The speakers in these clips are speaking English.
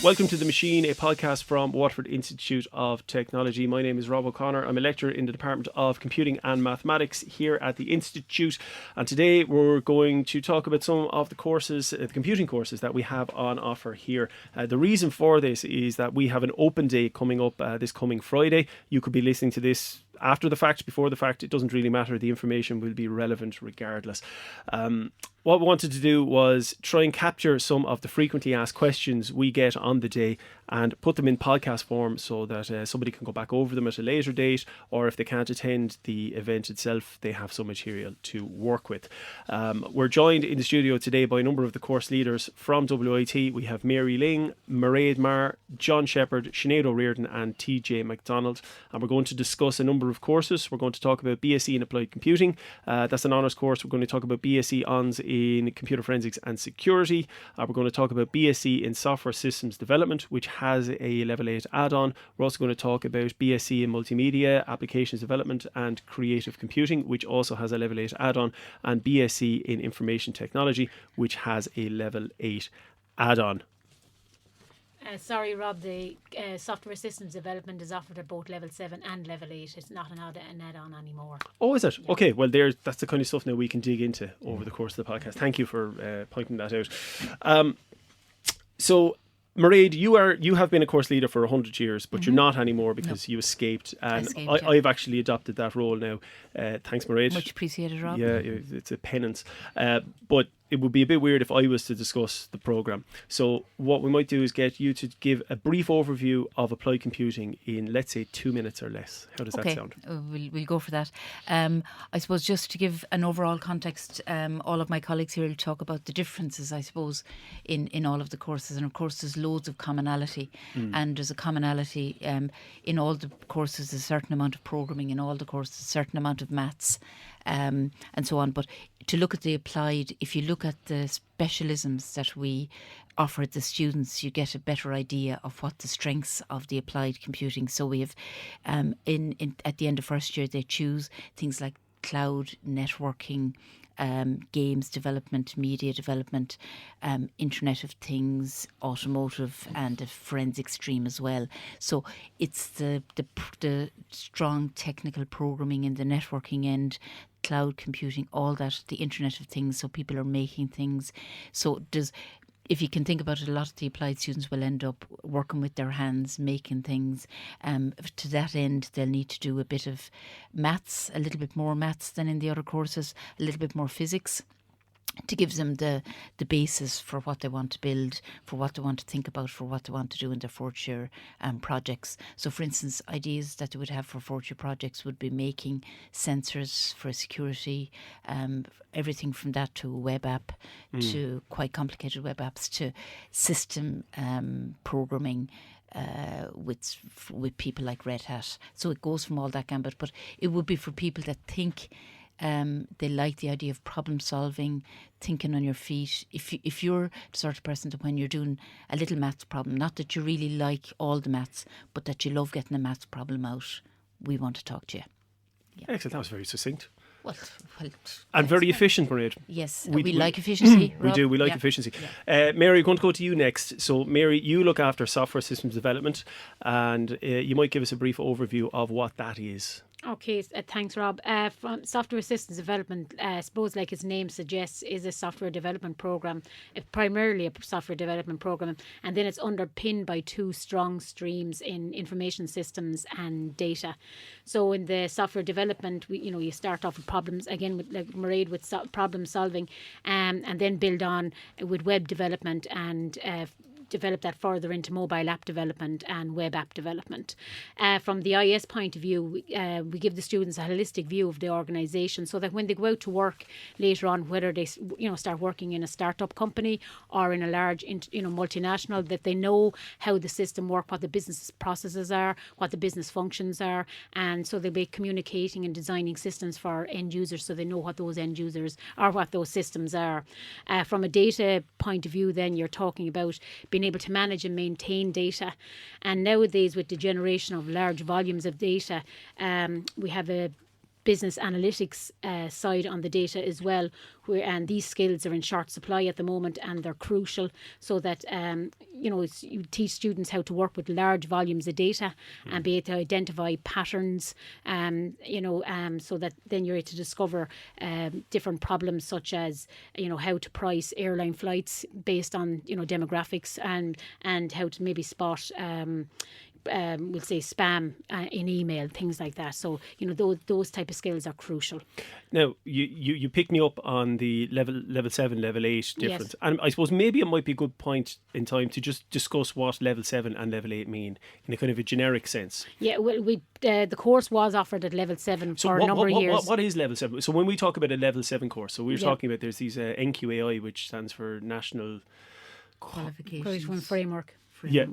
Welcome to The Machine, a podcast from Waterford Institute of Technology. My name is Rob O'Connor. I'm a lecturer in the Department of Computing and Mathematics here at the Institute. And today we're going to talk about some of the courses, the computing courses that we have on offer here. The reason for this is that we have an open day coming up this coming Friday. You could be listening to this after the fact, before the fact, it doesn't really matter. The information will be relevant regardless. What we wanted to do was try and capture some of the frequently asked questions we get on the day and put them in podcast form so that somebody can go back over them at a later date, or if they can't attend the event itself, they have some material to work with. We're joined in the studio today by a number of the course leaders from WIT. We have Mary Ling, Mairead Marr, John Shepherd, Sinead O'Riordan and TJ MacDonald, and we're going to discuss a number of courses. We're going to talk about BSc in Applied Computing. That's an honours course. We're going to talk about BSc Hons in Computer Forensics and Security. We're going to talk about BSc in Software Systems Development, which has a Level 8 add-on. We're also going to talk about BSc in Multimedia, Applications Development and Creative Computing, which also has a Level 8 add-on, and BSc in Information Technology, which has a Level 8 add-on. Sorry, Rob, the software systems development is offered at both level 7 and level 8. It's not an add-on anymore. Oh, is it? Yeah. Okay, well, that's the kind of stuff now we can dig into over the course of the podcast. Thank you for pointing that out. So, Mairead, you have been a course leader for 100 years, but you're not anymore because you escaped. And I've actually adopted that role now. Thanks, Mairead. Much appreciated, Rob. Yeah, it's a penance. But it would be a bit weird if I was to discuss the programme. So what we might do is get you to give a brief overview of applied computing in, let's say, 2 minutes or less. How does that sound? We'll go for that. I suppose just to give an overall context, all of my colleagues here will talk about the differences, I suppose, in all of the courses. And of course, there's loads of commonality. And there's a commonality in all the courses, a certain amount of programming, in all the courses, a certain amount of maths, and so on. But to look at the applied, if you look at the specialisms that we offer the students, you get a better idea of what the strengths of the applied computing. So we have, at the end of first year, they choose things like cloud, networking, games development, media development, Internet of Things, automotive, and a forensic stream as well. So it's the strong technical programming in the networking end, cloud computing, all that, the Internet of Things, so people are making things. So if you can think about it, a lot of the applied students will end up working with their hands, making things. To that end, they'll need to do a bit of maths, a little bit more maths than in the other courses, a little bit more physics, to give them the basis for what they want to build, for what they want to think about, for what they want to do in their fourth year projects. So, for instance, ideas that they would have for fourth year projects would be making sensors for security, everything from that to a web app, to quite complicated web apps, to system programming, with people like Red Hat. So it goes from all that gambit, but it would be for people that think they like the idea of problem solving, thinking on your feet. If you're the sort of person that when you're doing a little maths problem, not that you really like all the maths, but that you love getting a maths problem out, we want to talk to you. Yeah. Excellent. That was very succinct. Well, and very efficient, Mairead. Yes, we like efficiency. We do. We like efficiency. Yeah. Mary, I'm going to go to you next. So, Mary, you look after software systems development, and you might give us a brief overview of what that is. Okay, thanks, Rob. From software systems development, I suppose, like its name suggests, is a software development program. It's primarily a software development program, and then it's underpinned by two strong streams in information systems and data. So, in the software development, you start off with problems again, with like Mairead, with problem solving, and then build on with web development and develop that further into mobile app development and web app development. From the IS point of view, we give the students a holistic view of the organisation so that when they go out to work later on, whether they start working in a startup company or in a large multinational, that they know how the system works, what the business processes are, what the business functions are, and so they'll be communicating and designing systems for end users so they know what those end users or what those systems are. From a data point of view, then you're talking about being able to manage and maintain data. And nowadays, with the generation of large volumes of data, we have a business analytics side on the data as well, and these skills are in short supply at the moment, and they're crucial so that you teach students how to work with large volumes of data and be able to identify patterns, so that then you're able to discover different problems such as how to price airline flights based on demographics, and how to maybe spot we'll say spam in email, things like that. So those type of skills are crucial. Now you picked me up on the level 7, level 8 difference, Yes. and I suppose maybe it might be a good point in time to just discuss what level 7 and level 8 mean in a kind of a generic sense. Yeah, well, the course was offered at level 7 So for a number of years. what is level 7? So when we talk about a level 7 course, so we're Yeah. talking about there's these NQAI, which stands for National Qualifications. Framework.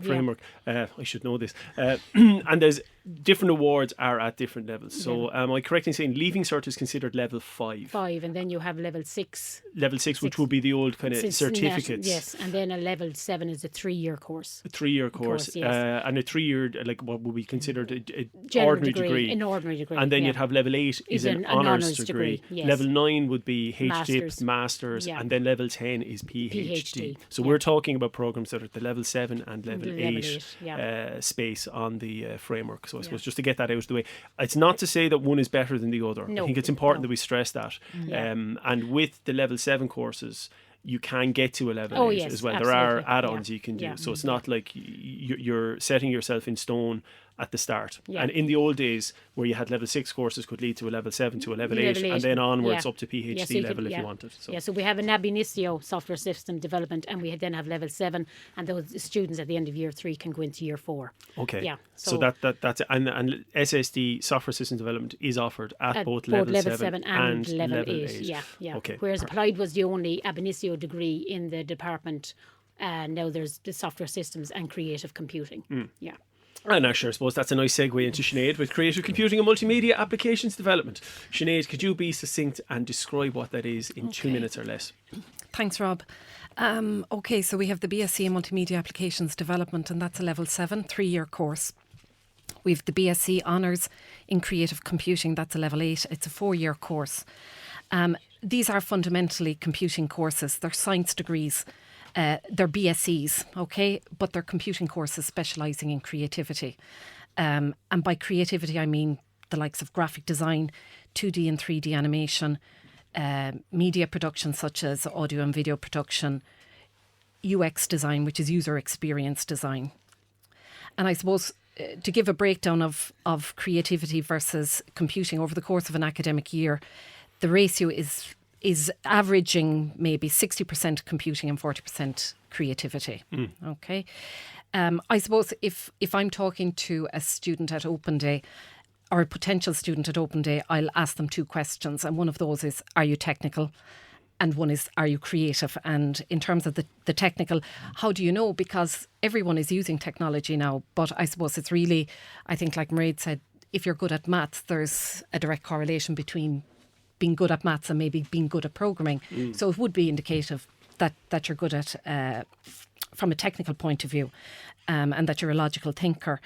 framework. I should know this. And there's different awards are at different levels. So am I correct in saying Leaving Cert is considered level 5? And then you have level 6. Level 6, which would be the old kind of certificates. Yes, and then a level 7 is a 3-year course. A 3-year course. Course, yes. And a 3-year, like what would be considered a General ordinary degree. An ordinary degree. And then yeah. you'd have level 8 is an honours degree. Yes. Level 9 would be HDIP, Masters, Yeah. and then level 10 is PhD. So we're talking about programs that are at the level 7 and level 8 space on the framework. So I suppose just to get that out of the way, it's not to say that one is better than the other. No, I think it's important that we stress that. Yeah. And with the level 7 courses, you can get to a level 8 yes, as well. There are absolutely. add-ons you can do. Yeah. So it's not like you're setting yourself in stone at the start. Yeah. And in the old days, where you had level 6 courses could lead to a level 7 to a level 8, Level 8, and then onwards yeah. up to PhD Yeah, so you level could- if yeah. you wanted. So. Yeah, so we have an ab initio software system development, and we then have level 7, and those students at the end of year 3 can go into year 4. Okay. Yeah. So that's it. And SSD software system development is offered at both level 7 and level 8. Yeah. Okay. Whereas applied was the only ab initio degree in the department. Now there's the software systems and creative computing. Yeah. And actually, I suppose that's a nice segue into Sinead with creative computing and multimedia applications development. Sinead, could you be succinct and describe what that is in 2 minutes or less? Thanks, Rob. Okay, so we have the BSc in Multimedia Applications Development, and that's a level 7, 3-year course. We have the BSc Honours in Creative Computing, that's a level 8, it's a 4-year course. These are fundamentally computing courses, they're science degrees. They're BScs, okay, but they're computing courses specialising in creativity. And by creativity, I mean the likes of graphic design, 2D and 3D animation, media production such as audio and video production, UX design, which is user experience design. And I suppose to give a breakdown of creativity versus computing over the course of an academic year, the ratio is averaging maybe 60% computing and 40% creativity. Okay. I suppose if I'm talking to a student at Open Day or a potential student at Open Day, I'll ask them 2 questions. And one of those is, are you technical? And one is, are you creative? And in terms of the technical, how do you know? Because everyone is using technology now. But I suppose it's really, I think like Mairead said, if you're good at maths, there's a direct correlation between being good at maths and maybe being good at programming. So it would be indicative that you're good at from a technical point of view, and that you're a logical thinker.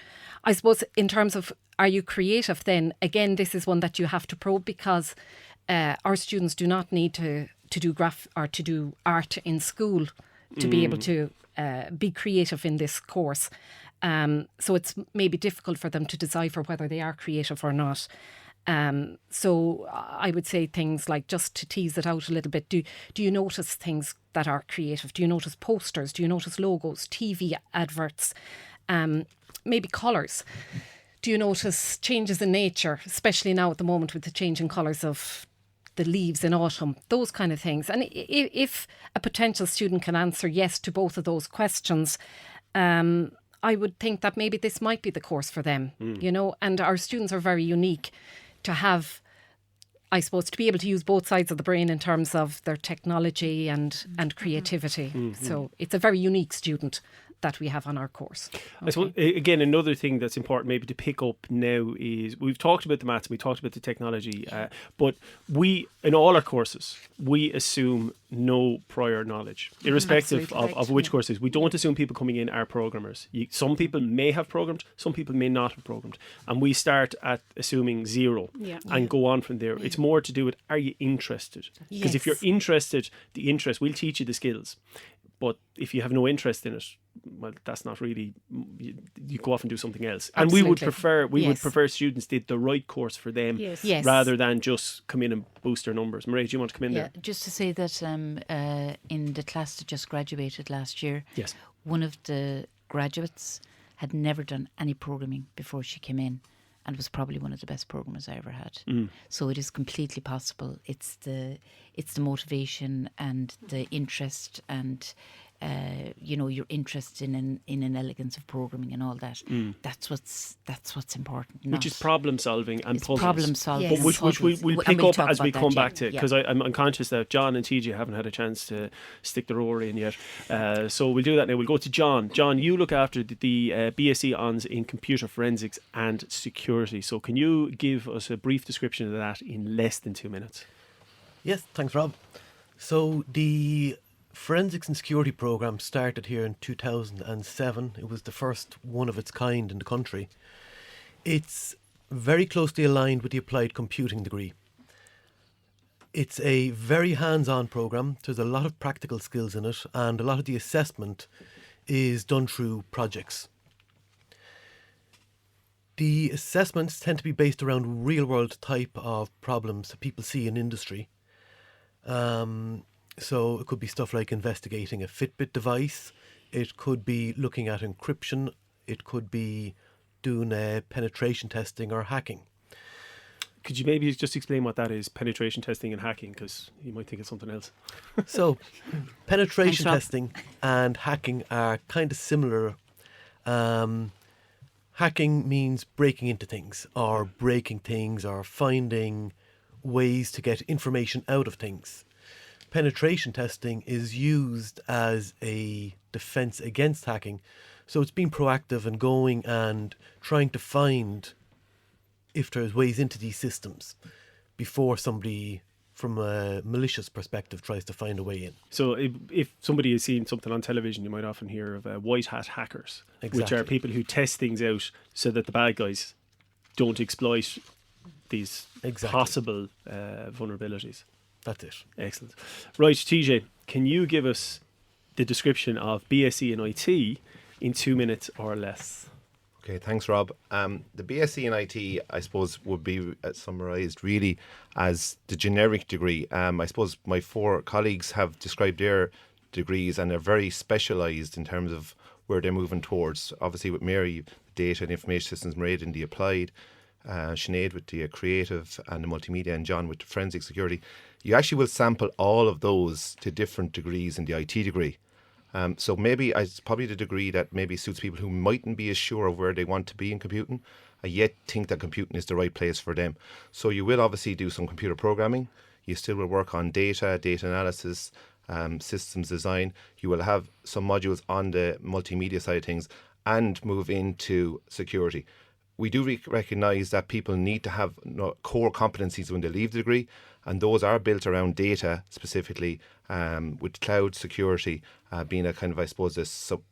I suppose in terms of are you creative, then again this is one that you have to probe, because our students do not need to do to do art in school to be able to be creative in this course. So it's maybe difficult for them to decipher whether they are creative or not. So I would say things like, just to tease it out a little bit, do you notice things that are creative? Do you notice posters? Do you notice logos, TV adverts, maybe colours? Do you notice changes in nature, especially now at the moment with the changing colours of the leaves in autumn, those kind of things? And if a potential student can answer yes to both of those questions, I would think that maybe this might be the course for them, and our students are very unique to have, I suppose, to be able to use both sides of the brain in terms of their technology and creativity. So it's a very unique student that we have on our course. I suppose, again, another thing that's important maybe to pick up now is we've talked about the maths, we talked about the technology, but we, in all our courses, we assume no prior knowledge, irrespective of which courses. We don't assume people coming in are programmers. Some people may have programmed, some people may not have programmed. And we start at assuming zero and go on from there. It's more to do with, are you interested? Because if you're interested, we'll teach you the skills. But if you have no interest in it, well, that's not really, you go off and do something else. And we would prefer students did the right course for them rather than just come in and boost their numbers. Marie, do you want to come in there? Just to say that in the class that just graduated last year, one of the graduates had never done any programming before she came in, and was probably one of the best programmers I ever had. So it is completely possible. It's the motivation and the interest and your interest in an elegance of programming and all that. That's what's important. Which is problem solving and puzzles. Problem solving, which we'll pick up as we come back to, because I'm conscious that John and TJ haven't had a chance to stick the roar in yet. So we'll do that now. We'll go to John. John, you look after the BSc Hons in computer forensics and security. So can you give us a brief description of that in less than 2 minutes? Yes, thanks, Rob. So the Forensics and Security programme started here in 2007. It was the first one of its kind in the country. It's very closely aligned with the Applied Computing degree. It's a very hands-on programme. There's a lot of practical skills in it, and a lot of the assessment is done through projects. The assessments tend to be based around real-world type of problems that people see in industry. So it could be stuff like investigating a Fitbit device. It could be looking at encryption. It could be doing penetration testing or hacking. Could you maybe just explain what that is, penetration testing and hacking, because you might think it's something else. So penetration testing and hacking are kind of similar. Hacking means breaking into things or breaking things or finding ways to get information out of things. Penetration testing is used as a defense against hacking. So it's being proactive and going and trying to find if there's ways into these systems before somebody from a malicious perspective tries to find a way in. So if somebody has seen something on television, you might often hear of white hat hackers, which are people who test things out so that the bad guys don't exploit these possible vulnerabilities. That's it. Excellent. Right, TJ, can you give us the description of BSc in IT in 2 minutes or less? Okay, thanks, Rob. The BSc in IT, I suppose, would be summarised really as the generic degree. I suppose my 4 colleagues have described their degrees and they're very specialised in terms of where they're moving towards. Obviously, with Mary, data and information systems, Mairead in the applied, Sinead with the creative and the multimedia, and John with the forensic security. You actually will sample all of those to different degrees in the IT degree. So maybe it's probably the degree that maybe suits people who mightn't be as sure of where they want to be in computing, and yet think that computing is the right place for them. So you will obviously do some computer programming. You still will work on data analysis, systems design. You will have some modules on the multimedia side of things and move into security. We do recognise that people need to have core competencies when they leave the degree, and those are built around data specifically, with cloud security being a kind of, I suppose, a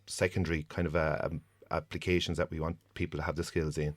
secondary kind of applications that we want people to have the skills in.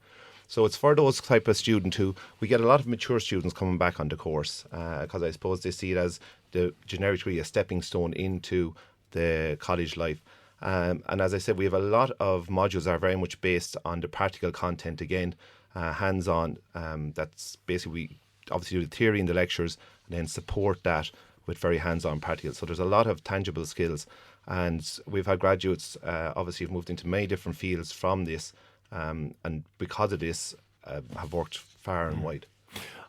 So it's for those type of student who, we get a lot of mature students coming back on the course, because I suppose they see it as the generic degree, a stepping stone into the college life. And as I said, we have a lot of modules that are very much based on the practical content again, hands-on. That's basically, we obviously do the theory in the lectures and then support that with very hands-on practical. So there's a lot of tangible skills, and we've had graduates obviously have moved into many different fields from this, and because of this have worked far and wide.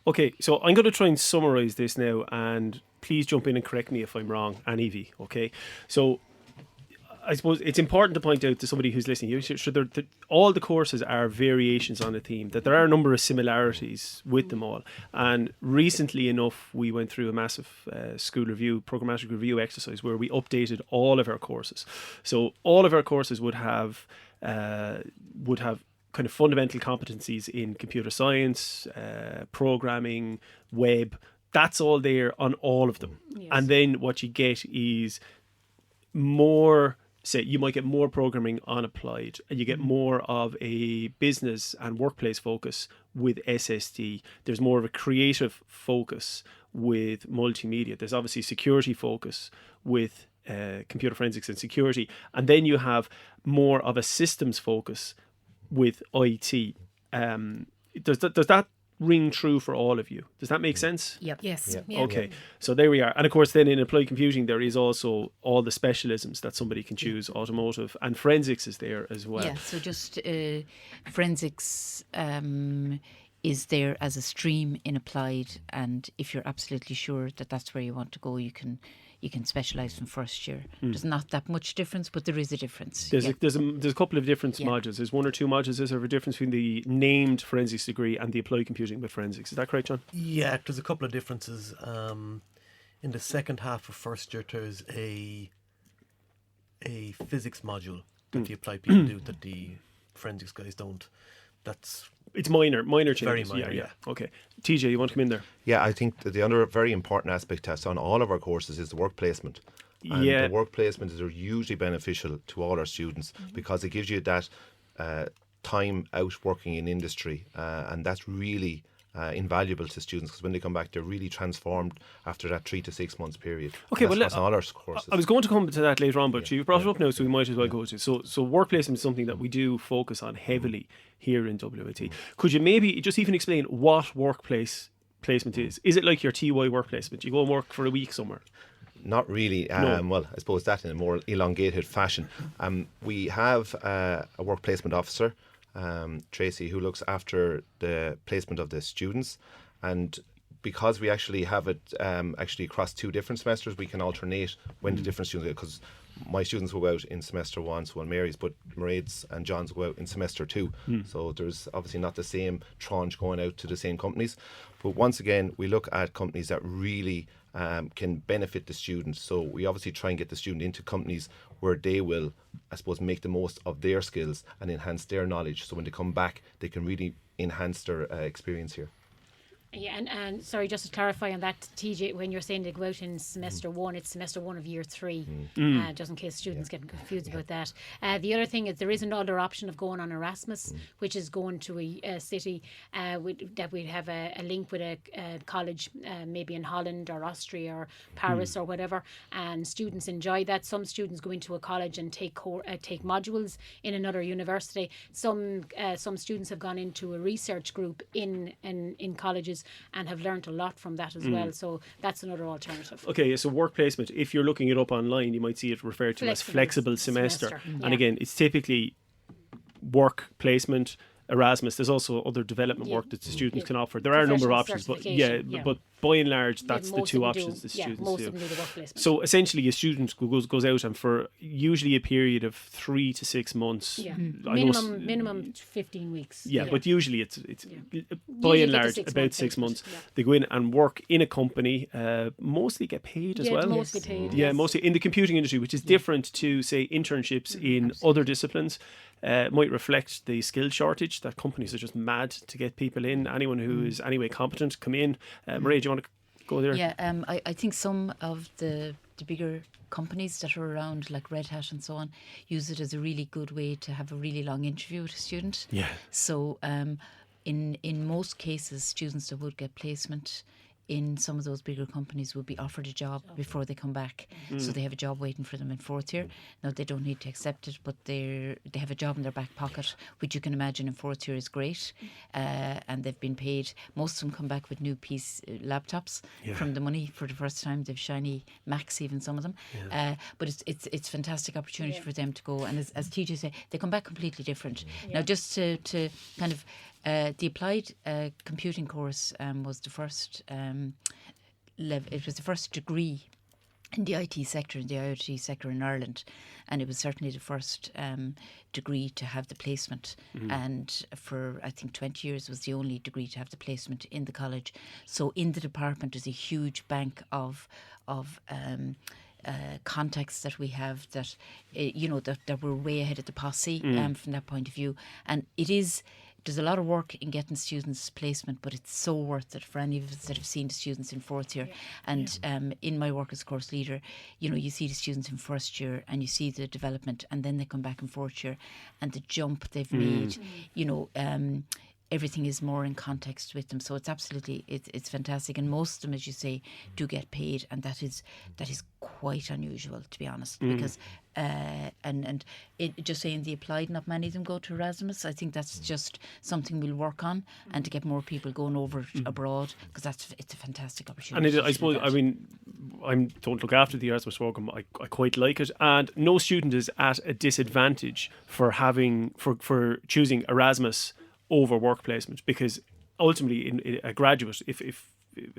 Okay, so I'm going to try and summarise this now, and please jump in and correct me if I'm wrong, and Evie, okay? So I suppose it's important to point out to somebody who's listening, all the courses are variations on a theme, that there are a number of similarities with them all. And recently enough, we went through a massive school review, programmatic review exercise where we updated all of our courses. So all of our courses would have kind of fundamental competencies in computer science, programming, web. That's all there on all of them. Yes. And then what you get is more, say you might get more programming on applied, and you get more of a business and workplace focus with SST. There's more of a creative focus with multimedia. There's obviously security focus with computer forensics and security. And then you have more of a systems focus with IT. Does that ring true for all of you? Does that make sense? Yep. Yes. Yeah. Yeah. Okay, so there we are. And of course, then in applied computing, there is also all the specialisms that somebody can choose. Automotive and forensics is there as well. Yeah, so just forensics is there as a stream in applied, and if you're absolutely sure that that's where you want to go, you can specialise from first year. There's not that much difference, but there is a difference. There's, Yeah. there's a couple of different Yeah. modules. There's one or two modules. There's a difference between the named forensics degree and the applied computing with forensics. Is that correct, John? Yeah, there's a couple of differences. In the second half of first year, there's a physics module that the applied people do that the forensics guys don't. That's It's minor changes. Very minor, Yeah. Okay. TJ, you want to come in there? Yeah, I think that the other very important aspect that's on all of our courses is the work placement. And Yeah. the work placements are hugely beneficial to all our students because it gives you that time out working in industry, and that's really invaluable to students because when they come back, they're really transformed after that 3 to 6 months period. Okay, And well, that's across all our courses. I was going to come to that later on, but you brought it up now, so we might as well go to. So work placement is something that we do focus on heavily here in WIT. Could you maybe just even explain what workplace placement is? Is it like your TY work placement? You go and work for a week somewhere? Not really. No. Well, I suppose that in a more elongated fashion. We have a work placement officer, Tracy, who looks after the placement of the students, and because we actually have it actually across 2 different semesters, we can alternate when the different students, because my students will go out in semester 1, so will Mary's, but Mairead's and John's will go out in semester 2. So there's obviously not the same tranche going out to the same companies. But once again, we look at companies that really can benefit the students. So we obviously try and get the student into companies where they will, I suppose, make the most of their skills and enhance their knowledge. So when they come back, they can really enhance their experience here. Yeah, and sorry, just to clarify on that, TJ, when you're saying they go out in semester 1, it's semester 1 of year 3, just in case students get confused about that. The other thing is there is another option of going on Erasmus, which is going to a city that we have a link with a college, maybe in Holland or Austria or Paris or whatever, and students enjoy that. Some students go into a college and take modules in another university. Some students have gone into a research group in colleges and have learnt a lot from that as well. So that's another alternative. Okay, so work placement, if you're looking it up online, you might see it referred to as flexible semester. Yeah. And again, it's typically work placement, Erasmus. There's also other development work that the students can offer. There are a number of options, but but by and large, that's the 2 options the students most do. of them do the work placement. So essentially, a student goes out and for usually a period of 3 to 6 months. Yeah. I know Minimum 15 weeks. Yeah, but usually it's by Usually and get the large 6 about month 6 months. placement, yeah. They go in and work in a company, mostly get paid as Yeah, well. mostly paid, Yeah, yes. mostly in the computing industry, which is different to say internships in other disciplines. Might reflect the skill shortage that companies are just mad to get people in. Anyone who is anyway competent, come in. Maria, do you want to go there? Yeah, I think some of the bigger companies that are around, like Red Hat and so on, use it as a really good way to have a really long interview with a student. Yeah. So in most cases, students that would get placement in some of those bigger companies would be offered a job before they come back. So they have a job waiting for them in 4th year. Now, they don't need to accept it, but they have a job in their back pocket, which you can imagine in 4th year is great. And they've been paid. Most of them come back with new laptops from the money for the first time. They've shiny Macs, even some of them. But it's fantastic opportunity for them to go. And as TJ said, they come back completely different. Now, just to kind of the applied computing course was the first it was the first degree in the IT sector, in the IoT sector in Ireland, and it was certainly the first degree to have the placement. And for I think 20 years was the only degree to have the placement in the college. So in the department there's a huge bank of contacts that we have that that we're way ahead of the posse from that point of view, and there's a lot of work in getting students placement, but it's so worth it for any of us that have seen the students in fourth year. And in my work as course leader, you see the students in first year and you see the development, and then they come back in fourth year and the jump they've made, everything is more in context with them. So it's absolutely, it's fantastic. And most of them, as you say, do get paid. And that is quite unusual, to be honest, because, just saying the applied, not many of them go to Erasmus. I think that's just something we'll work on, and to get more people going over abroad, because it's a fantastic opportunity. And I suppose, I mean, I don't look after the Erasmus program. I quite like it, and no student is at a disadvantage for choosing Erasmus over work placement, because ultimately in a graduate, if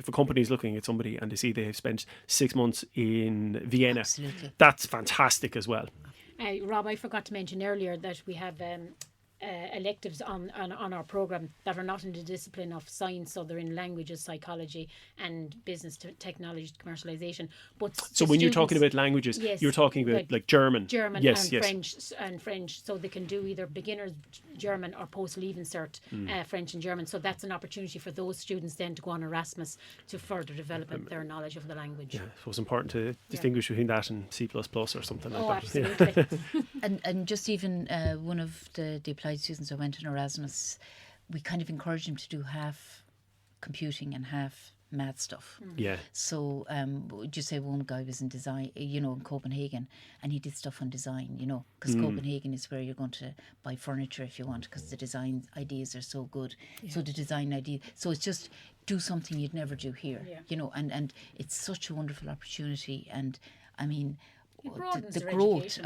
a company is looking at somebody and they see they have spent 6 months in Vienna, Absolutely. That's fantastic as well. Rob, I forgot to mention earlier that we have electives on our programme that are not in the discipline of science, so they're in languages, psychology and business technology commercialisation. But so when you're talking about languages, yes, you're talking about like German yes, French, so they can do either beginner German or post-leaving cert French and German. So that's an opportunity for those students then to go on Erasmus to further develop their knowledge of the language. Yeah, so it's important to distinguish between that and C++ or something like that. Absolutely. And just even one of the applied students who went on Erasmus, we kind of encouraged them to do half computing and half math stuff. Yeah. So just say one guy was in design, in Copenhagen, and he did stuff on design, because Copenhagen is where you're going to buy furniture if you want, because the design ideas are so good. Yeah. So the design idea, so it's just do something you'd never do here, and it's such a wonderful opportunity. And I mean, the growth, the growth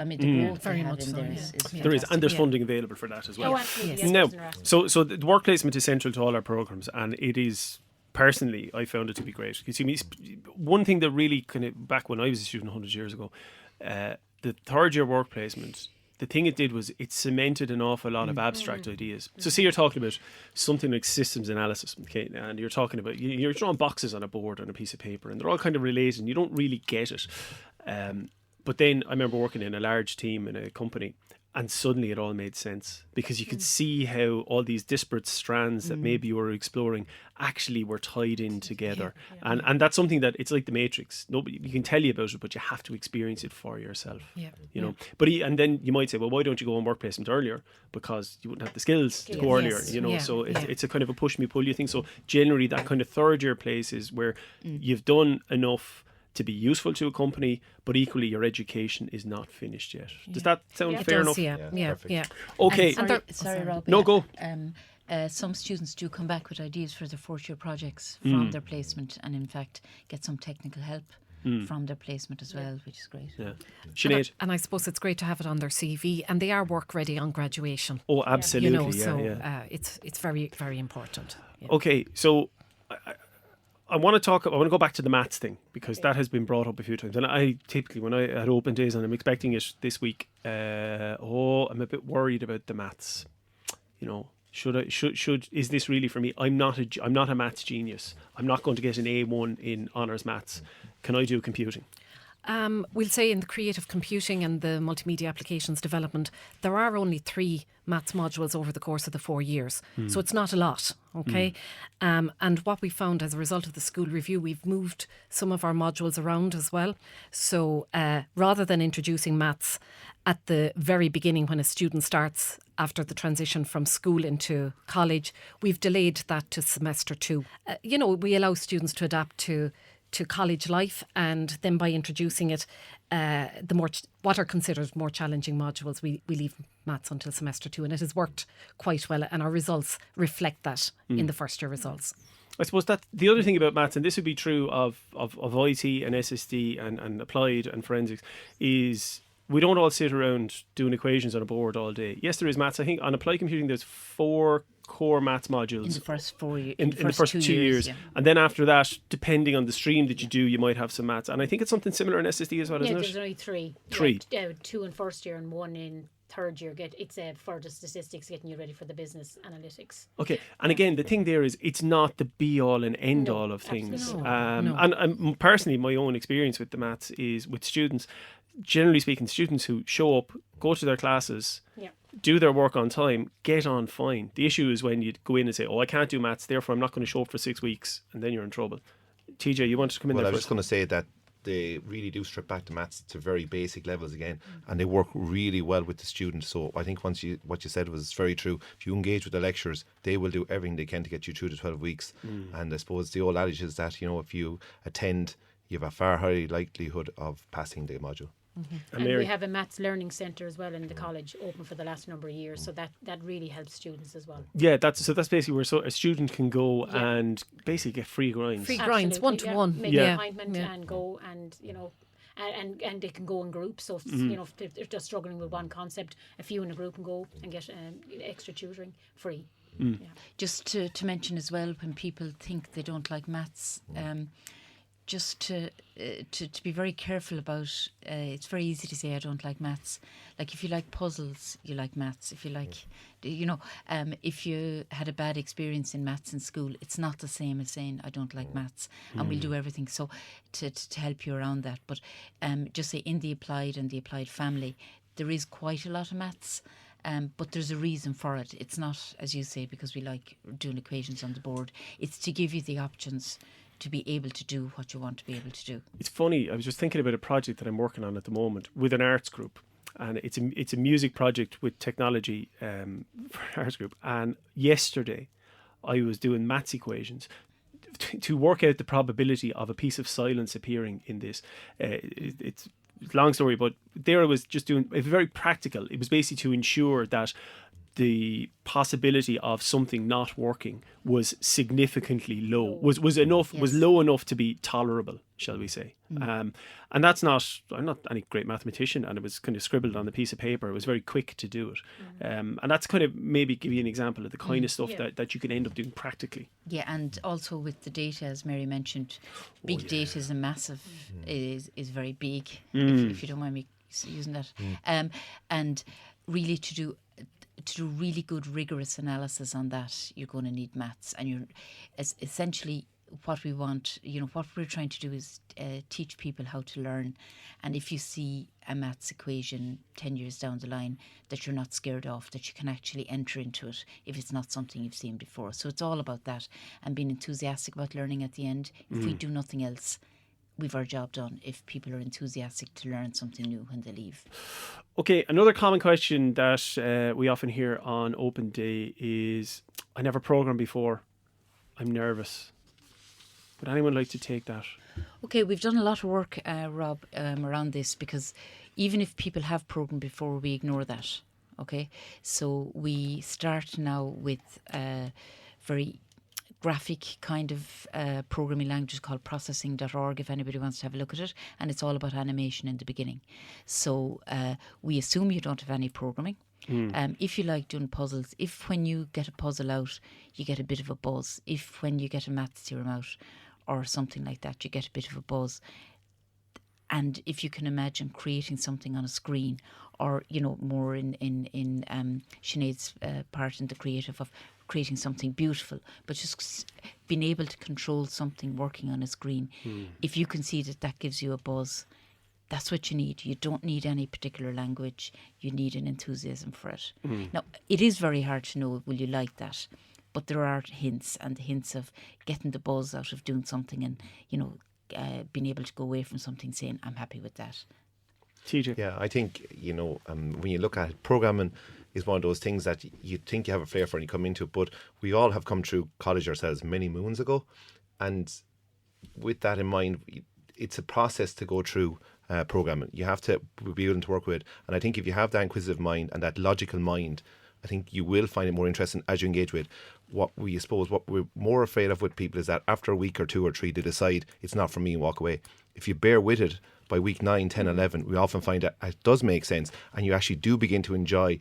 very they have much in so, there yeah. is There is, and there's funding available for that as well. Oh, absolutely. Yes. Now, so the work placement is central to all our programs, and it is, personally, I found it to be great. You see, one thing that really kind of, back when I was a student 100 years ago, the third year work placement, the thing it did was it cemented an awful lot of abstract ideas. So say you're talking about something like systems analysis, okay, and you're talking about, you're drawing boxes on a board on a piece of paper, and they're all kind of related and you don't really get it. But then I remember working in a large team in a company, and suddenly it all made sense, because you could see how all these disparate strands that maybe you were exploring actually were tied in together. And that's something that, it's like the Matrix. Nobody, you can tell you about it, but you have to experience it for yourself. Yeah. But and then you might say, well, why don't you go on work placement earlier? Because you wouldn't have the skills to go earlier. Yes. So it's a kind of a push me pull you thing. So generally that kind of third year place is where you've done enough to be useful to a company, but equally your education is not finished yet. Does that sound fair enough? Yeah. Okay. Sorry, Rob. No, go. Some students do come back with ideas for their fourth year projects from their placement, and in fact get some technical help from their placement as well, which is great. Yeah. Sinead? And I suppose it's great to have it on their CV, and they are work ready on graduation. Oh, absolutely. It's very, very important. Yeah. Okay, so I want to go back to the maths thing, because that has been brought up a few times. And I typically, when I had open days, and I'm expecting it this week, I'm a bit worried about the maths. Is this really for me? I'm not a maths genius. I'm not going to get an A1 in honours maths. Can I do computing? We'll say in the creative computing and the multimedia applications development, there are only 3 maths modules over the course of the 4 years. So it's not a lot, okay? And what we found as a result of the school review, we've moved some of our modules around as well. So rather than introducing maths at the very beginning when a student starts after the transition from school into college, we've delayed that to semester 2. We allow students to adapt to college life, and then by introducing it, what are considered more challenging modules, we leave maths until semester 2, and it has worked quite well, and our results reflect that in the first year results. I suppose that the other thing about maths, and this would be true of IT and SSD and applied and forensics, is we don't all sit around doing equations on a board all day. Yes, there is maths. I think on applied computing there's 4 core maths modules in the first 4 years. in the first 2 years. Yeah. And then after that, depending on the stream that you do, you might have some maths. And I think it's something similar in SSD as well, Yeah, isn't there's it? only three. Three. Yeah, 2 in first year and 1 in third year. It's for the statistics, getting you ready for the business analytics. Okay, and again, the thing there is, it's not the be all and end all of things. absolutely And personally, my own experience with the maths is with students. Generally speaking, students who show up, go to their classes, Yeah. do their work on time, get on fine. The issue is when you go in and say, "Oh, I can't do maths, therefore I'm not going to show up for 6 weeks," and then you're in trouble. TJ, you want to come in Well, I there was first? just going to say that they really do strip back the maths to very basic levels again, and they work really well with the students. So I think what you said was very true. If you engage with the lecturers, they will do everything they can to get you through the 12 weeks. And I suppose the old adage is that, if you attend, you have a far higher likelihood of passing the module. And Mary? we have a maths learning centre as well in the college, open for the last number of years. So that really helps students as well. Yeah, that's basically where a student can go Yeah. and basically get free grinds. Free grinds, Absolutely, yeah. 1-to-1. Make Yeah. an appointment and go, and and they can go in groups. So if, if they're just struggling with one concept, a few in a group can go and get extra tutoring free. Yeah. Just to mention as well, when people think they don't like maths, just to be very careful about. It's very easy to say I don't like maths. Like if you like puzzles, you like maths. If you like, if you had a bad experience in maths in school, it's not the same as saying I don't like maths, and we'll do everything so to help you around that. But just say in the applied and the applied family, there is quite a lot of maths. But there's a reason for it. It's not, as you say, because we like doing equations on the board. It's to give you the options to be able to do what you want to be able to do. It's funny, I was just thinking about a project that I'm working on at the moment with an arts group, and it's a music project with technology for an arts group. And yesterday I was doing maths equations to work out the probability of a piece of silence appearing in this. It's a long story, but there I was just doing, it was very practical. It was basically to ensure that the possibility of something not working was significantly low, was enough, was low enough to be tolerable, shall we say. And that's not, I'm not any great mathematician, and it was kind of scribbled on the piece of paper. It was very quick to do it. And that's kind of maybe give you an example of the kind of stuff that you can end up doing practically. Yeah, and also with the data, as Mary mentioned, big data is a massive, is very big, if you don't mind me using that. And really to do really good rigorous analysis on that, you're going to need maths, and you're essentially what we want, what we're trying to do is teach people how to learn. And if you see a maths equation 10 years down the line that you're not scared of, that you can actually enter into it if it's not something you've seen before. So it's all about that and being enthusiastic about learning at the end. If we do nothing else, we've our job done if people are enthusiastic to learn something new when they leave. Okay, another common question that we often hear on open day is, I never programmed before, I'm nervous. Would anyone like to take that? Okay, we've done a lot of work, Rob, around this, because even if people have programmed before, we ignore that. Okay, so we start now with very graphic kind of programming language called processing.org, if anybody wants to have a look at it, and it's all about animation in the beginning. So we assume you don't have any programming. If you like doing puzzles, if when you get a puzzle out you get a bit of a buzz, if when you get a maths theorem out or something like that you get a bit of a buzz, and if you can imagine creating something on a screen, or more in Sinead's part in the creative of creating something beautiful, but just being able to control something working on a screen, if you can see that gives you a buzz, that's what you need. You don't need any particular language, you need an enthusiasm for it. Now, it is very hard to know, will you like that? But there are hints, and the hints of getting the buzz out of doing something, and being able to go away from something saying, I'm happy with that. TJ? Yeah, I think, when you look at it, programming is one of those things that you think you have a flair for and you come into it, but we all have come through college ourselves many moons ago. And with that in mind, it's a process to go through programming. You have to be willing to work with it. And I think if you have that inquisitive mind and that logical mind, I think you will find it more interesting as you engage with. What we're more afraid of with people is that after a week or 2 or 3, they decide it's not for me and walk away. if you bear with it, by week 9, 10, 11, we often find that it does make sense, and you actually do begin to enjoy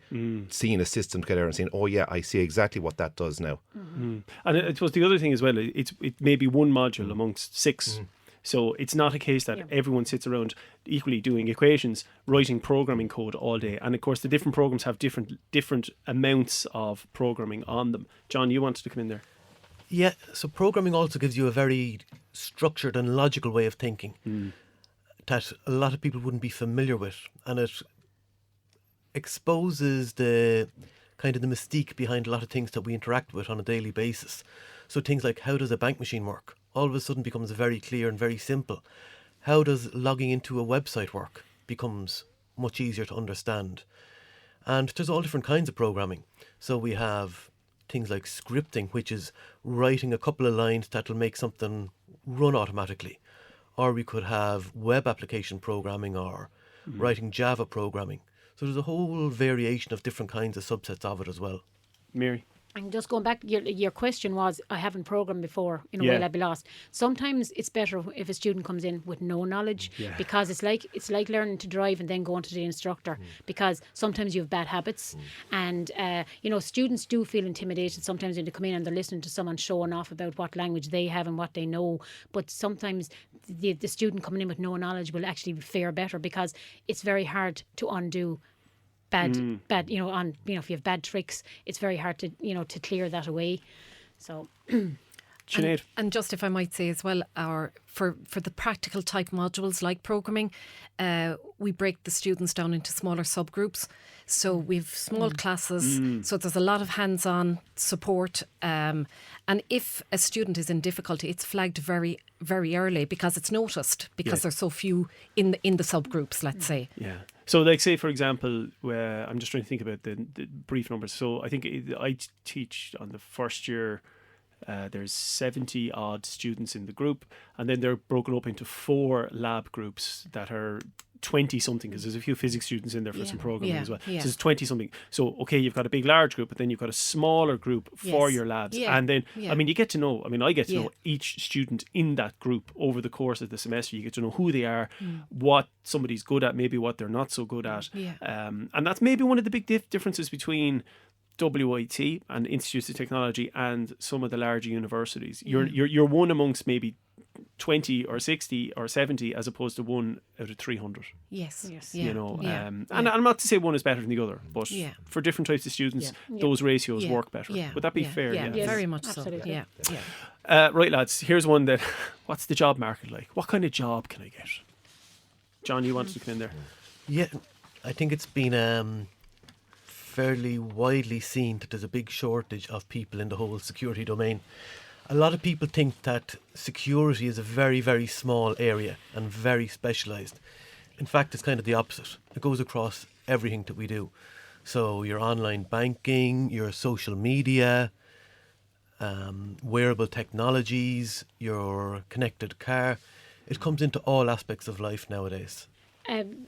seeing a system together and saying, oh yeah, I see exactly what that does now. And I suppose the other thing as well, it may be one module amongst 6. So it's not a case that everyone sits around equally doing equations, writing programming code all day. And of course, the different programs have different amounts of programming on them. John, you wanted to come in there. Yeah, so programming also gives you a very structured and logical way of thinking that a lot of people wouldn't be familiar with, and it exposes the kind of the mystique behind a lot of things that we interact with on a daily basis. So things like, how does a bank machine work? All of a sudden becomes very clear and very simple. How does logging into a website work? Becomes much easier to understand. And there's all different kinds of programming. So we have things like scripting, which is writing a couple of lines that will make something run automatically. Or we could have web application programming, or writing Java programming. So there's a whole variation of different kinds of subsets of it as well. Mary? And just going back, your question was, I haven't programmed before, Yeah. will I be lost? Sometimes it's better if a student comes in with no knowledge, because it's like learning to drive and then going to the instructor, because sometimes you have bad habits, and students do feel intimidated sometimes when they come in and they're listening to someone showing off about what language they have and what they know. But sometimes the student coming in with no knowledge will actually fare better, because it's very hard to undo bad, if you have bad tricks, it's very hard to clear that away. So, Sinead? And just if I might say as well, for the practical type modules like programming, we break the students down into smaller subgroups. So we've small classes, so there's a lot of hands-on support. And if a student is in difficulty, it's flagged very, very early, because it's noticed, because there's so few in the subgroups, let's say. Yeah. So, like, say, for example, I'm just trying to think about the brief numbers. So I think I teach on the first year, there's 70 odd students in the group, and then they're broken up into 4 lab groups that are 20 something, because there's a few physics students in there for some programming as well. So it's 20 something. So, okay, you've got a big large group, but then you've got a smaller group for your labs. Yeah. And then, Yeah. I mean, you get to know, I get to know each student in that group over the course of the semester. You get to know who they are, what somebody's good at, maybe what they're not so good at. Yeah. And that's maybe one of the big differences between WIT and Institutes of Technology and some of the larger universities. You're one amongst maybe 20 or 60 or 70, as opposed to 1 out of 300. Yes. Yeah. And I'm not to say one is better than the other, but for different types of students, those ratios work better. Yeah. Would that be fair? Yeah, Yes, very much absolutely. so. Yeah. Right, lads, here's one that, what's the job market like? What kind of job can I get? John, you wanted to come in there. Yeah, I think it's been fairly widely seen that there's a big shortage of people in the whole security domain. A lot of people think that security is a very, very small area and very specialised. In fact, it's kind of the opposite. It goes across everything that we do. So your online banking, your social media, wearable technologies, your connected car. It comes into all aspects of life nowadays.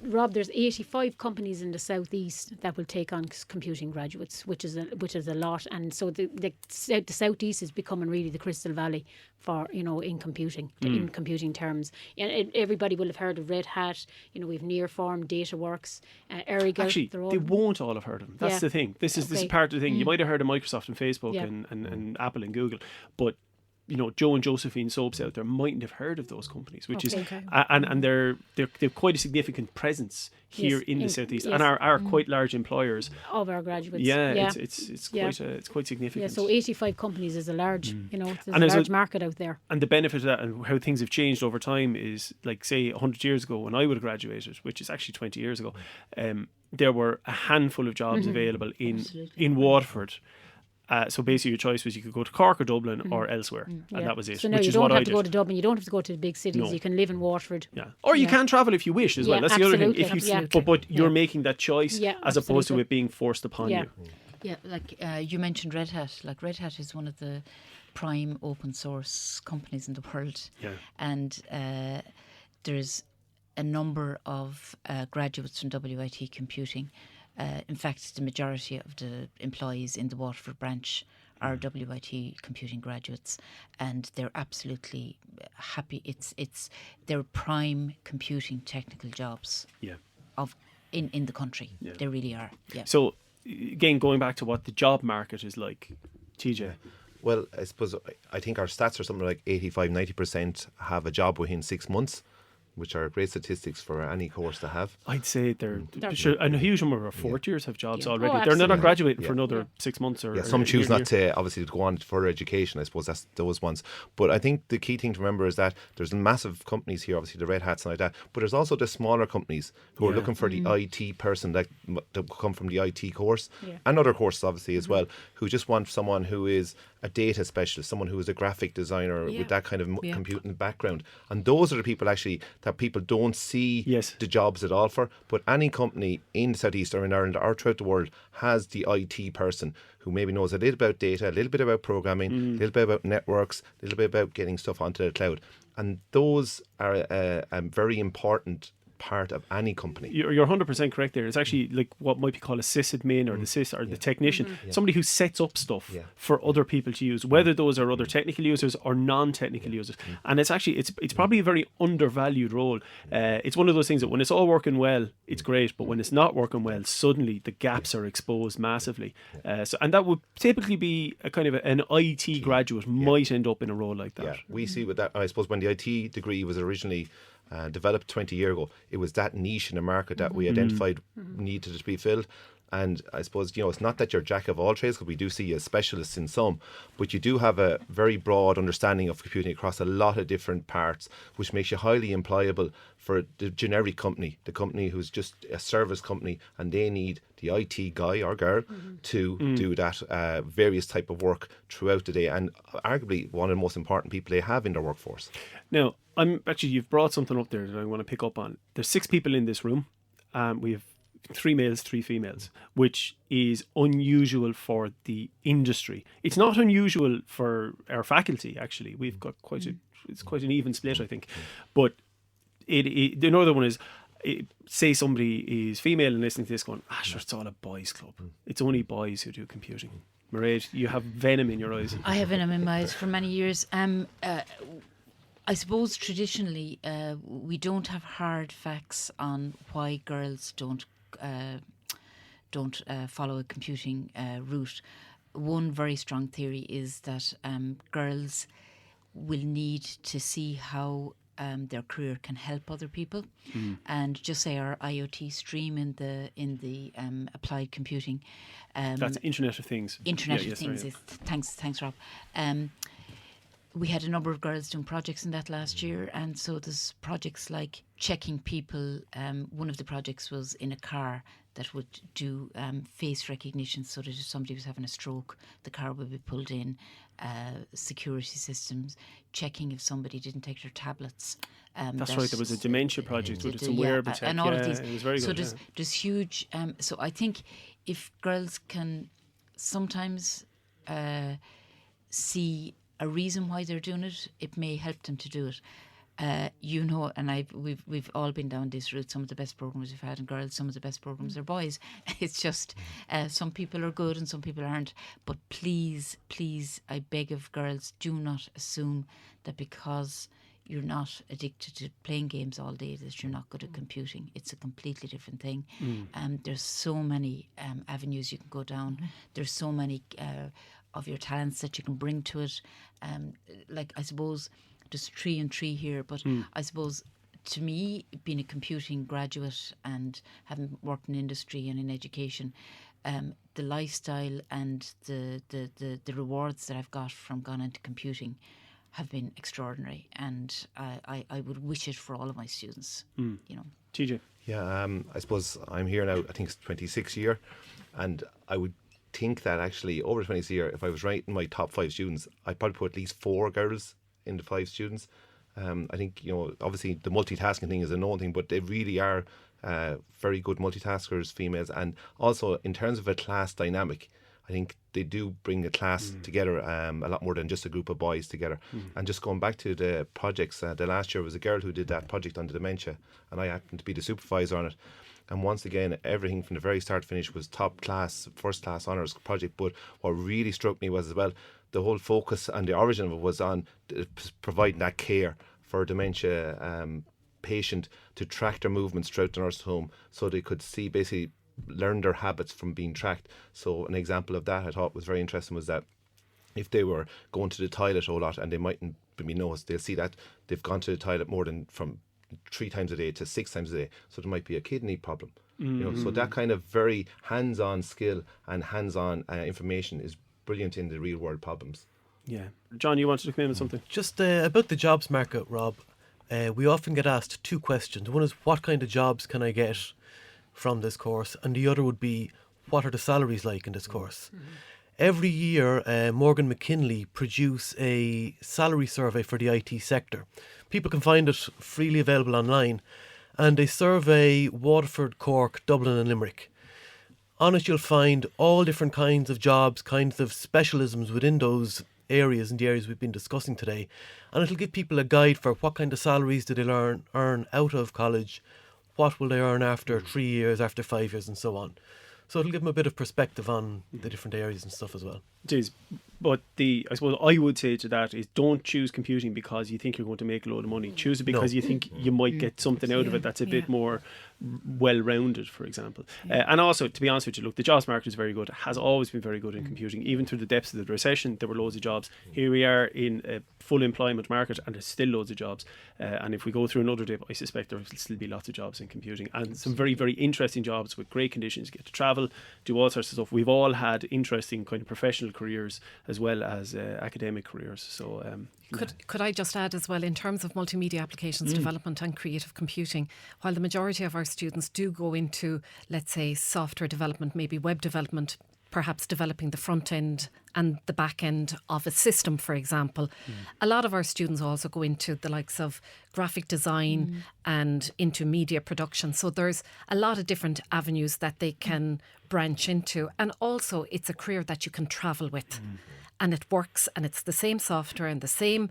Rob, there's 85 companies in the southeast that will take on computing graduates, which is a lot, and so the southeast is becoming really the Crystal Valley for in computing in computing terms. And everybody will have heard of Red Hat. We've Nearform, DataWorks, Eriga. Actually, they won't all have heard of them. That's the thing. This is part of the thing. You might have heard of Microsoft and Facebook and Apple and Google, but Joe and Josephine Soaps out there mightn't have heard of those companies, which is and they're quite a significant presence here in the southeast, and are quite large employers of our graduates. It's quite significant. Yeah, so 85 companies is a large, there's And a large market out there. And the benefit of that and how things have changed over time is, like, say 100 years ago when I would have graduated, which is actually 20 years ago, there were a handful of jobs available in Waterford. So basically your choice was you could go to Cork or Dublin or elsewhere, and that was it. So now which you is don't what have I to did. go to Dublin, you don't have to go to the big cities, No. you can live in Waterford. Yeah. Or you can travel if you wish as well. That's the other thing. If you, absolutely. but you're making that choice as opposed to absolutely. it being forced upon you. Yeah, like you mentioned Red Hat. Like, Red Hat is one of the prime open source companies in the world. Yeah. And there's a number of graduates from WIT computing. In fact, the majority of the employees in the Waterford branch are WIT computing graduates, and they're absolutely happy. They're prime computing technical jobs Yeah. of in the country. Yeah. They really are. Yeah. So again, going back to what the job market is like, TJ. Well, I suppose I think our stats are something like 85-90% have a job within 6 months, which are great statistics for any course to have. I'd say sure, and a huge number of fourth years have jobs Yeah. already. Oh, They're not absolutely. graduating for Yeah. another 6 months or Yeah, some or choose nearly not to obviously to go on to further education. I suppose that's those ones. But I think the key thing to remember is that there's massive companies here, obviously the Red Hats and like that. But there's also the smaller companies who are Yeah. looking for the IT person that come from the IT course Yeah. and other courses obviously as well, who just want someone who is a data specialist, someone who is a graphic designer Yeah. with that kind of Yeah. computing background. And those are the people actually that people don't see Yes. the jobs at all for. But any company in the Southeast or in Ireland or throughout the world has the IT person who maybe knows a little about data, a little bit about programming, a little bit about networks, a little bit about getting stuff onto the cloud. And those are a very important part of any company. You're 100% correct there. It's actually like what might be called a sysadmin or the sys or the technician, somebody who sets up stuff Yeah. for other people to use, whether those are other technical users or non-technical users. And it's actually it's probably a very undervalued role. It's one of those things that when it's all working well, it's great, but when it's not working well, suddenly the gaps are exposed massively. And that would typically be a kind of an IT graduate might end up in a role like that. Yeah, we see with that. I suppose when the IT degree was originally developed 20 years ago, it was that niche in the market that we identified needed to be filled. And I suppose, it's not that you're jack of all trades, because we do see you as specialists in some, but you do have a very broad understanding of computing across a lot of different parts, which makes you highly employable for the generic company, the company who's just a service company, and they need the IT guy or girl to do that various type of work throughout the day, and arguably one of the most important people they have in their workforce. Now, you've brought something up there that I want to pick up on. There's 6 people in this room. We have 3 males, 3 females, which is unusual for the industry. It's not unusual for our faculty, actually. We've got it's quite an even split, I think. But the other one is, say somebody is female and listening to this going, sure, it's all a boys' club. It's only boys who do computing. Mairead, you have venom in your eyes. I have venom in my eyes for many years. I suppose traditionally we don't have hard facts on why girls don't follow a computing route. One very strong theory is that girls will need to see how their career can help other people, and just say our IoT stream in the applied computing. That's Internet of Things. Internet of yes, Things. sorry. Thanks, Rob. We had a number of girls doing projects in that last year, and so there's projects like checking people. One of the projects was in a car that would do face recognition, so that if somebody was having a stroke, the car would be pulled in. Security systems, checking if somebody didn't take their tablets. That's right. There was a dementia project with some wearable tech. and all of these. It was very so good. there's huge. So I think if girls can sometimes see a reason why they're doing it, it may help them to do it. And we've all been down this route. Some of the best programs we've had in girls, some of the best programs are boys. It's just some people are good and some people aren't. But please, I beg of girls, do not assume that because you're not addicted to playing games all day that you're not good at computing. It's a completely different thing. There's so many avenues you can go down. There's so many of your talents that you can bring to it. Like, I suppose there's 3 and 3 here, but I suppose to me, being a computing graduate and having worked in industry and in education, the lifestyle and the rewards that I've got from going into computing have been extraordinary, and I would wish it for all of my students. TJ. Yeah, I suppose I'm here now, I think it's 26th year, and I would think that actually over 26 year, if I was writing my top 5 students, I'd probably put at least 4 girls in the 5 students. I think, obviously the multitasking thing is a known thing, but they really are very good multitaskers, females. And also in terms of a class dynamic, I think they do bring a class together a lot more than just a group of boys together. And just going back to the projects, the last year was a girl who did that project on the dementia, and I happened to be the supervisor on it. And once again, everything from the very start to finish was top class, first class honours project. But what really struck me was as well, the whole focus and the origin of it was on providing that care for dementia patient, to track their movements throughout the nursing home, so they could see, basically learn their habits from being tracked. So an example of that I thought was very interesting was that if they were going to the toilet a whole lot and they mightn't be noticed, they'll see that they've gone to the toilet more than from 3 times a day to 6 times a day. So there might be a kidney problem. You know, so that kind of very hands-on skill and hands-on information is brilliant in the real world problems. Yeah. John, you wanted to come in with something? Just about the jobs market, Rob. We often get asked 2 questions. One is, what kind of jobs can I get from this course? And the other would be, what are the salaries like in this course? Every year, Morgan McKinley produce a salary survey for the IT sector. People can find it freely available online. And they survey Waterford, Cork, Dublin and Limerick. On it, you'll find all different kinds of jobs, kinds of specialisms within those areas and the areas we've been discussing today. And it'll give people a guide for what kind of salaries do they earn out of college, what will they earn after 3 years, after 5 years and so on. So it'll give them a bit of perspective on the different areas and stuff as well. It is. But I suppose I would say to that is, don't choose computing because you think you're going to make a load of money. Choose it because you think you might get something out of it that's a bit more well-rounded, for example. And also, to be honest with you, look, the jobs market is very good. It has always been very good in computing. Even through the depths of the recession, there were loads of jobs. Here we are in a full employment market and there's still loads of jobs. And if we go through another dip, I suspect there will still be lots of jobs in computing and some very, very interesting jobs with great conditions. You get to travel, do all sorts of stuff. We've all had interesting kind of professional careers as well as academic careers. So could I just add as well, in terms of multimedia applications development and creative computing, while the majority of our students do go into, let's say, software development, maybe web development, perhaps developing the front end and the back end of a system, for example. A lot of our students also go into the likes of graphic design and into media production. So there's a lot of different avenues that they can branch into. And also it's a career that you can travel with. And it works, and it's the same software and the same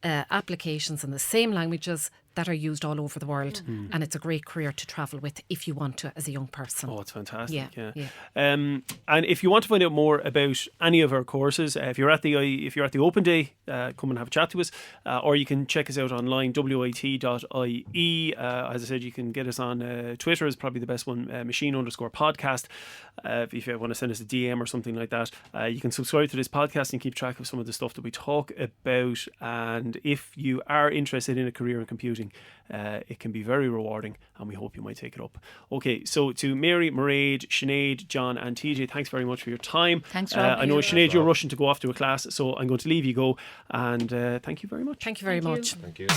applications and the same languages that are used all over the world. And it's a great career to travel with if you want to as a young person. Oh, it's fantastic. Yeah. And if you want to find out more about any of our courses, if you're at the open day, come and have a chat to us, or you can check us out online, wit.ie. As I said, you can get us on Twitter is probably the best one, machine_podcast. If you want to send us a DM or something like that, you can subscribe to this podcast and keep track of some of the stuff that we talk about. And if you are interested in a career in computing, it can be very rewarding, and we hope you might take it up. Okay, so to Mary, Mairead, Sinead, John and TJ, thanks very much for your time. Thanks, Rob. I know, Sinead, you're rushing to go off to a class, so I'm going to leave you go, and thank you very much. Thank you very much. Thank you.